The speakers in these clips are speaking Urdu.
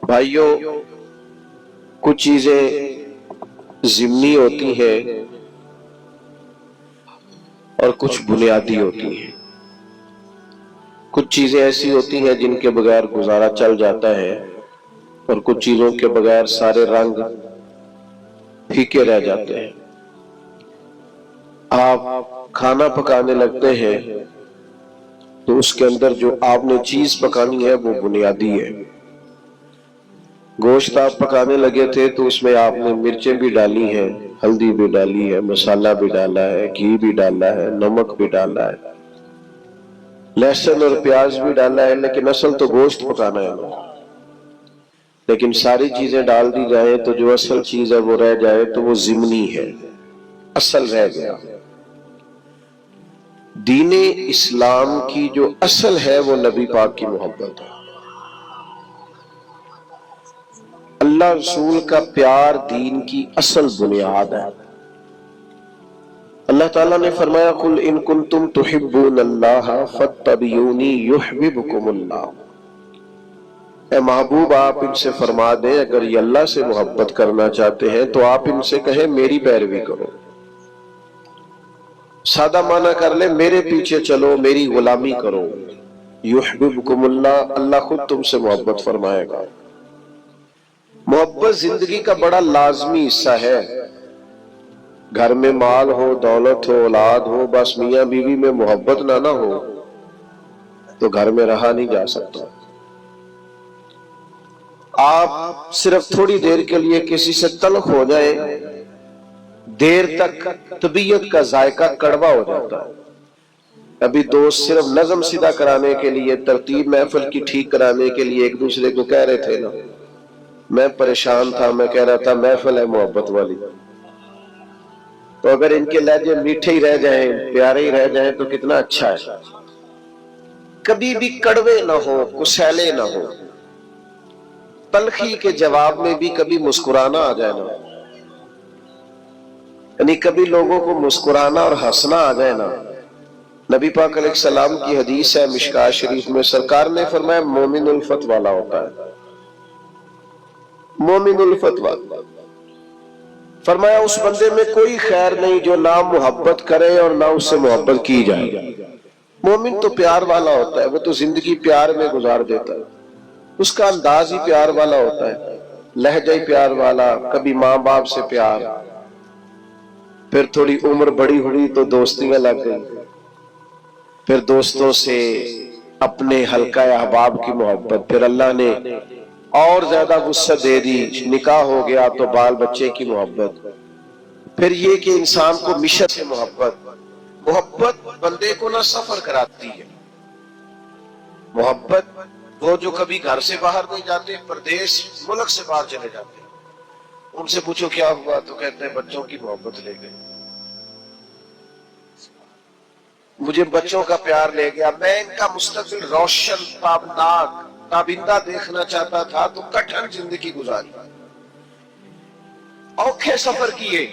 بھائیوں، کچھ چیزیں ضمنی ہوتی ہیں اور کچھ بنیادی ہوتی ہیں۔ کچھ چیزیں ایسی ہوتی ہیں جن کے بغیر گزارا چل جاتا ہے، اور کچھ چیزوں کے بغیر سارے رنگ پھیکے رہ جاتے ہیں۔ آپ کھانا پکانے لگتے ہیں تو اس کے اندر جو آپ نے چیز پکانی ہے وہ بنیادی ہے۔ گوشت آپ پکانے لگے تھے تو اس میں آپ نے مرچیں بھی ڈالی ہیں، ہلدی بھی ڈالی ہے، مسالہ بھی ڈالا ہے، گھی بھی ڈالا ہے، نمک بھی ڈالا ہے، لہسن اور پیاز بھی ڈالا ہے، لیکن اصل تو گوشت پکانا ہے نا۔ لیکن ساری چیزیں ڈال دی جائیں تو جو اصل چیز ہے وہ رہ جائے تو وہ ضمنی ہے، اصل رہ گیا۔ دین اسلام کی جو اصل ہے وہ نبی پاک کی محبت ہے۔ اللہ رسول کا پیار دین کی اصل بنیاد ہے۔ اللہ تعالیٰ نے فرمایا قُلْ إِن كُنتُمْ تُحِبُّونَ اللَّهَ فَاتَّبِعُونِي يُحْبِبْكُمُ اللَّهُ۔ اے محبوب، آپ ان سے فرما دیں اگر یہ اللہ سے محبت کرنا چاہتے ہیں تو آپ ان سے کہیں میری پیروی کرو۔ سادہ معنی کر لیں، میرے پیچھے چلو، میری غلامی کرو۔ یحببکم اللہ، اللہ خود تم سے محبت فرمائے گا۔ محبت زندگی کا بڑا لازمی حصہ ہے۔ گھر میں مال ہو، دولت ہو، اولاد ہو، بس میاں بیوی میں محبت نہ ہو تو گھر میں رہا نہیں جا سکتا۔ آپ صرف تھوڑی دیر کے لیے کسی سے تلخ ہو جائیں، دیر تک طبیعت کا ذائقہ کڑوا ہو جاتا ہے۔ ابھی دوست صرف نظم سیدھا کرانے کے لیے، ترتیب محفل کی ٹھیک کرانے کے لیے ایک دوسرے کو کہہ رہے تھے نا، میں پریشان تھا، میں کہہ رہا تھا محفل ہے محبت والی، تو اگر ان کے لہجے میٹھے ہی رہ جائیں، پیارے ہی رہ جائیں تو کتنا اچھا ہے۔ کبھی بھی کڑوے نہ ہو، کسیلے نہ ہو، تلخی کے جواب میں بھی کبھی مسکرانا آ جائے نا، یعنی کبھی لوگوں کو مسکرانا اور ہنسنا آ جائے نا۔ نبی پاک علیہ السلام کی حدیث ہے مشکاۃ شریف میں، سرکار نے فرمایا مومن الفت والا ہوتا ہے، مومن الفت والا، فرمایا اس بندے میں کوئی خیر نہیں جو نہ محبت کرے اور نہ اس سے محبت کی جائے۔ مومن تو پیار والا ہوتا ہے، وہ تو زندگی پیار میں گزار دیتا ہے، اس کا انداز ہی پیار والا ہوتا ہے، لہجہ ہی پیار والا، کبھی ماں باپ سے پیار، پھر تھوڑی عمر بڑی ہوئی تو دوستیاں لگ گئی، پھر دوستوں سے اپنے حلقہ احباب کی محبت، پھر اللہ نے اور زیادہ وسعت دے دی، نکاح ہو گیا تو بال بچے کی محبت، پھر یہ کہ انسان کو مشن سے محبت بندے کو نہ سفر کراتی ہے۔ محبت وہ جو کبھی گھر سے باہر نہیں جاتے، پردیس ملک سے باہر چلے جاتے ہیں، ان سے پوچھو کیا ہوا تو کہتے ہیں بچوں کی محبت لے گئے، مجھے بچوں کا پیار لے گیا، میں ان کا مستقبل روشن تابناک تابندہ دیکھنا چاہتا تھا تو کٹھن زندگی گزاری، اوکھے سفر کیے،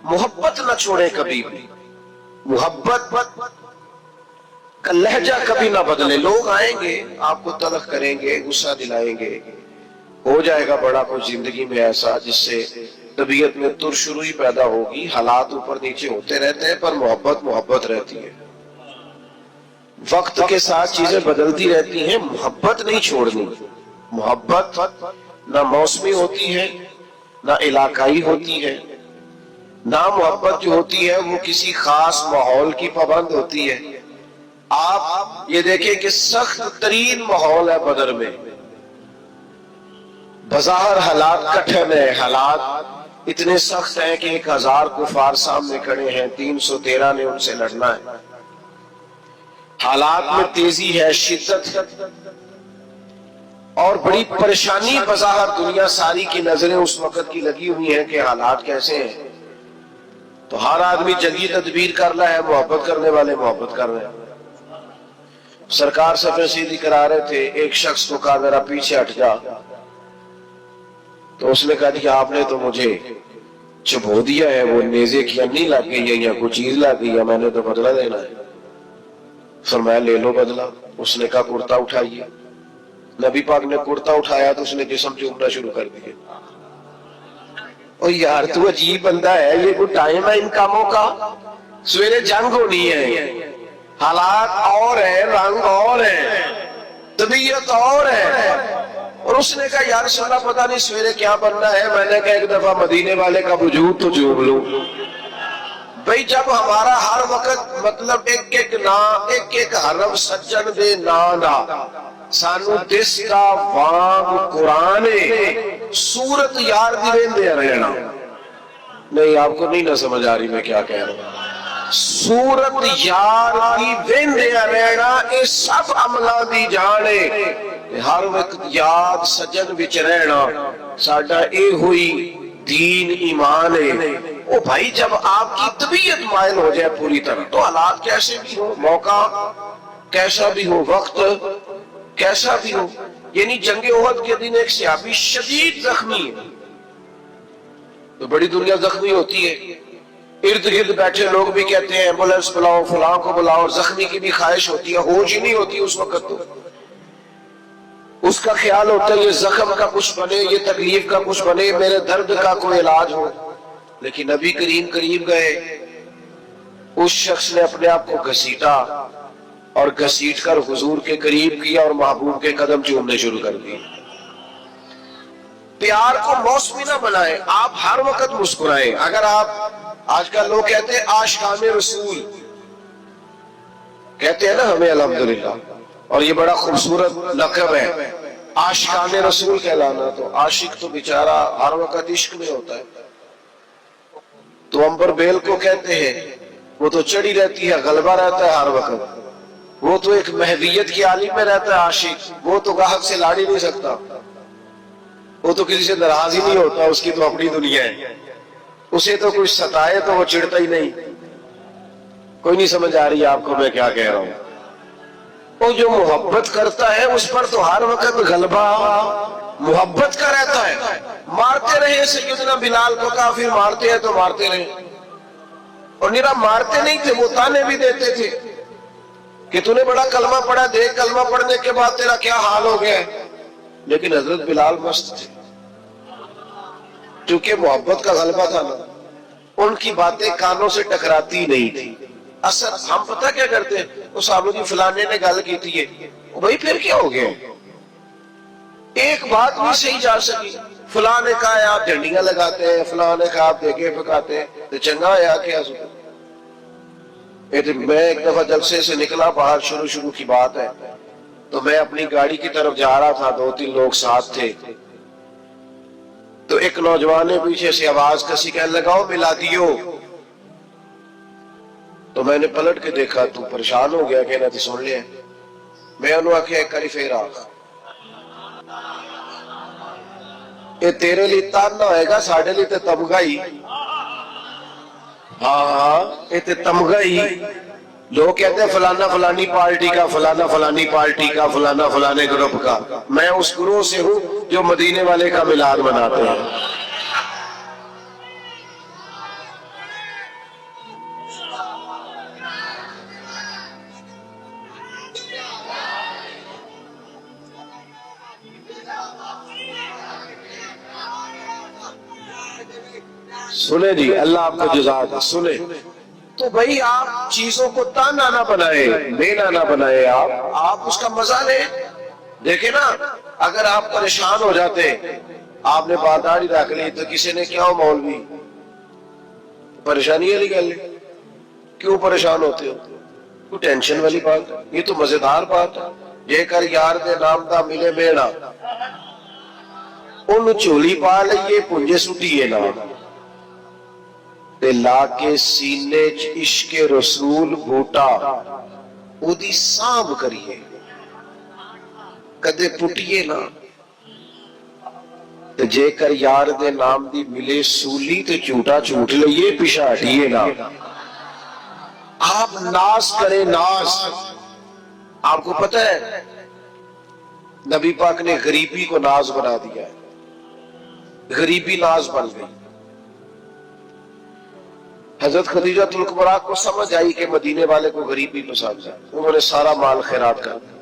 محبت نہ چھوڑے کبھی بھی، محبت کا لہجہ کبھی نہ بدلے۔ لوگ آئیں گے آپ کو تلخ کریں گے، غصہ دلائیں گے، ہو جائے گا بڑا کچھ زندگی میں ایسا جس سے طبیعت میں ترشروئی پیدا ہوگی، حالات اوپر نیچے ہوتے رہتے ہیں، پر محبت رہتی ہے۔ وقت کے ساتھ چیزیں بدلتی رہتی ہیں، محبت نہیں چھوڑنی۔ محبت نہ موسمی ہوتی ہے، نہ علاقائی ہوتی ہے، نہ محبت جو ہوتی ہے وہ کسی خاص ماحول کی پابند ہوتی ہے۔ آپ یہ دیکھیں کہ سخت ترین ماحول ہے بدر میں، بظاہر حالات کٹھن ہے، حالات اتنے سخت ہیں کہ 1000 کفار سامنے کھڑے ہیں، 313 نے ان سے لڑنا ہے، حالات میں تیزی ہے، شدت اور بڑی پریشانی، بظاہر دنیا ساری کی نظریں اس وقت کی لگی ہوئی ہیں کہ حالات کیسے ہیں، تو ہر آدمی جنگی تدبیر کر رہا ہے، محبت کرنے والے محبت کر رہے ہیں۔ سرکار صفیں سیدھی کرا رہے تھے، ایک شخص کو کہا ذرا پیچھے ہٹ جا، تو اس نے کہا کہ آپ نے تو مجھے چبھو دیا ہے، وہ نیزے کی نہیں لگ گئی ہے یا کوئی چیز لگ گئی ہے، میں نے تو بدلہ دینا ہے۔ فرمایا لے لو بدلہ۔ اس نے کہا کرتا اٹھائیے، نبی پاک نے کرتا اٹھایا تو اس نے جسم چومنا شروع کر دیا. او یار تو عجیب بندہ ہے, یہ کوئی ٹائم ہے ان کاموں کا؟ سویرے جنگ ہونی ہے, حالات اور ہیں, رنگ اور ہیں, طبیعت اور ہے, اور اس نے کہا یا رسول اللہ پتہ نہیں سویرے کیا بننا ہے. میں نے کہا ایک دفعہ مدینے والے کا وجود تو چوم لوں. بھئی جب ہمارا ہر وقت مطلب ایک ایک حرم سجن دے نانا سانو دس کا وانگ قرآن سورت یار دی ویندے رہنا. نہیں آپ کو نہیں نہ سمجھ آ رہی میں کیا کہہ رہا ہوں. سورت یار دی ویندے رہنا اے سب عملہ دی جانے, ہر وقت یاد سجن وچ رہنا ساڈا اے ہوئی دین ایمان ہے. او بھائی جب آپ کی طبیعت مائل ہو جائے پوری طرح تو حالات کیسے بھی ہو, موقع کیسا بھی ہو, وقت کیسا بھی ہو. یعنی جنگ احد کے دن ایک صحابی شدید زخمی ہے, تو بڑی دنیا زخمی ہوتی ہے, ارد گرد بیٹھے لوگ بھی کہتے ہیں ایمبولینس بلاؤ, فلاں کو بلاؤ, اور زخمی کی بھی خواہش ہوتی ہے, ہوش ہی نہیں ہوتی اس وقت. تو اس کا خیال ہوتا ہے یہ زخم کا کچھ بنے, یہ تکلیف کا کچھ بنے, میرے درد کا کوئی علاج ہو. لیکن نبی کریم قریب گئے, اس شخص نے اپنے آپ کو گھسیٹا اور گھسیٹ کر حضور کے قریب کیا اور محبوب کے قدم چومنے شروع کر دیے. پیار کو موسمی نہ بنائیں, آپ ہر وقت مسکرائیں. اگر آپ آج کل لوگ کہتے ہیں عاشقان رسول کہتے ہیں نا ہمیں الحمدللہ, اور یہ بڑا خوبصورت لقب ہے عاشقان رسول کہلانا. تو عاشق تو بیچارہ ہر وقت عشق میں ہوتا ہے. تو امبر بیل کو کہتے ہیں, وہ تو چڑھی رہتی ہے, غلبہ رہتا ہے ہر وقت. وہ تو ایک محویت کی عالم میں رہتا ہے عاشق, وہ تو گاہک سے لاڑ ہی نہیں سکتا, وہ تو کسی سے ناراض ہی نہیں ہوتا, اس کی تو اپنی دنیا ہے. اسے تو کچھ ستائے تو وہ چڑھتا ہی نہیں. کوئی نہیں سمجھ آ رہی آپ کو میں کیا کہہ رہا ہوں. وہ جو محبت کرتا ہے اس پر تو ہر وقت غلبہ محبت کا رہتا ہے. مارتے رہے سیدنا بلال کو کافر, مارتے ہیں تو مارتے رہے, اور نیرا مارتے نہیں تھے, وہ تانے بھی دیتے تھے کہ تو نے بڑا کلمہ پڑھا, دیکھ کلمہ پڑھنے کے بعد تیرا کیا حال ہو گیا ہے. لیکن حضرت بلال مست تھے, کیونکہ محبت کا غلبہ تھا نا, ان کی باتیں کانوں سے ٹکراتی نہیں تھی. اصل ہم پتہ کیا کرتے ہیں, وہ صاحب جی فلانے نے گل کی تھی, بھائی پھر کیا ہو گیا, ایک بات نہیں صحیح جا سکی. فلاں نے کہا آپ جھنڈیاں لگاتے ہیں, فلاں نے کہا آپ دیگے پکاتے ہیں, تو چنگا ہے کیا سکتا. میں ایک دفعہ جلسے سے نکلا باہر, شروع کی بات ہے, تو میں اپنی گاڑی کی طرف جا رہا تھا, 2-3 لوگ ساتھ تھے. تو ایک نوجوان نے پیچھے سے آواز کسی کہنے لگاؤ ملا دیو. تو میں نے پلٹ کے دیکھا, تو پریشان ہو گیا, کہنا تھی سن لیا. میں انہوں آکھیا ایک کاری پھر آخ, یہ تیرے لیے تاننا ہوئے گا, ساڑھے لیے تے تمغہ ہی. ہاں یہ تے تمغہ ہی. لوگ کہتے ہیں فلانا فلانی پارٹی کا, فلانا فلانی پارٹی کا, فلانا فلانے گروپ کا. میں اس گروہ سے ہوں جو مدینے والے کا میلاد مناتے ہیں. سنے جی, اللہ آپ کو جزا دے, سنے. تو بھئی آپ چیزوں کو تانا نہ بنائے, مینا نہ بنائے, آپ اس کا مزہ لیں. دیکھیں نا, اگر آپ پریشان ہو جاتے, آپ نے باداری رکھ لی, تو کسی نے کیا ہو مولوی پریشانی والی گل ہے, کیوں پریشان ہوتے ہو, کوئی ٹینشن والی بات ہے, یہ تو مزیدار بات ہے. جے کر یار دے نام دا ملے بیڑا, ان چولی پا لئیے پنجے سٹیے نام, تے لا کے سینے چ عشق رسول بوٹا او دی سانب کریے, کدے پٹیے نا. تے جے کر یار دے نام دی ملے سولی, تے چوٹا چوٹ لئیے پیچھے ہٹیے نا. آپ ناز کریں, ناز. آپ کو پتہ ہے نبی پاک نے غریبی کو ناز بنا دیا ہے, غریبی ناز بن گئی. حضرت خدیجہ الکبریٰ کو سمجھ آئی کہ مدینے والے کو غریبی پسند ہے, انہوں نے سارا مال خیرات کر دیا.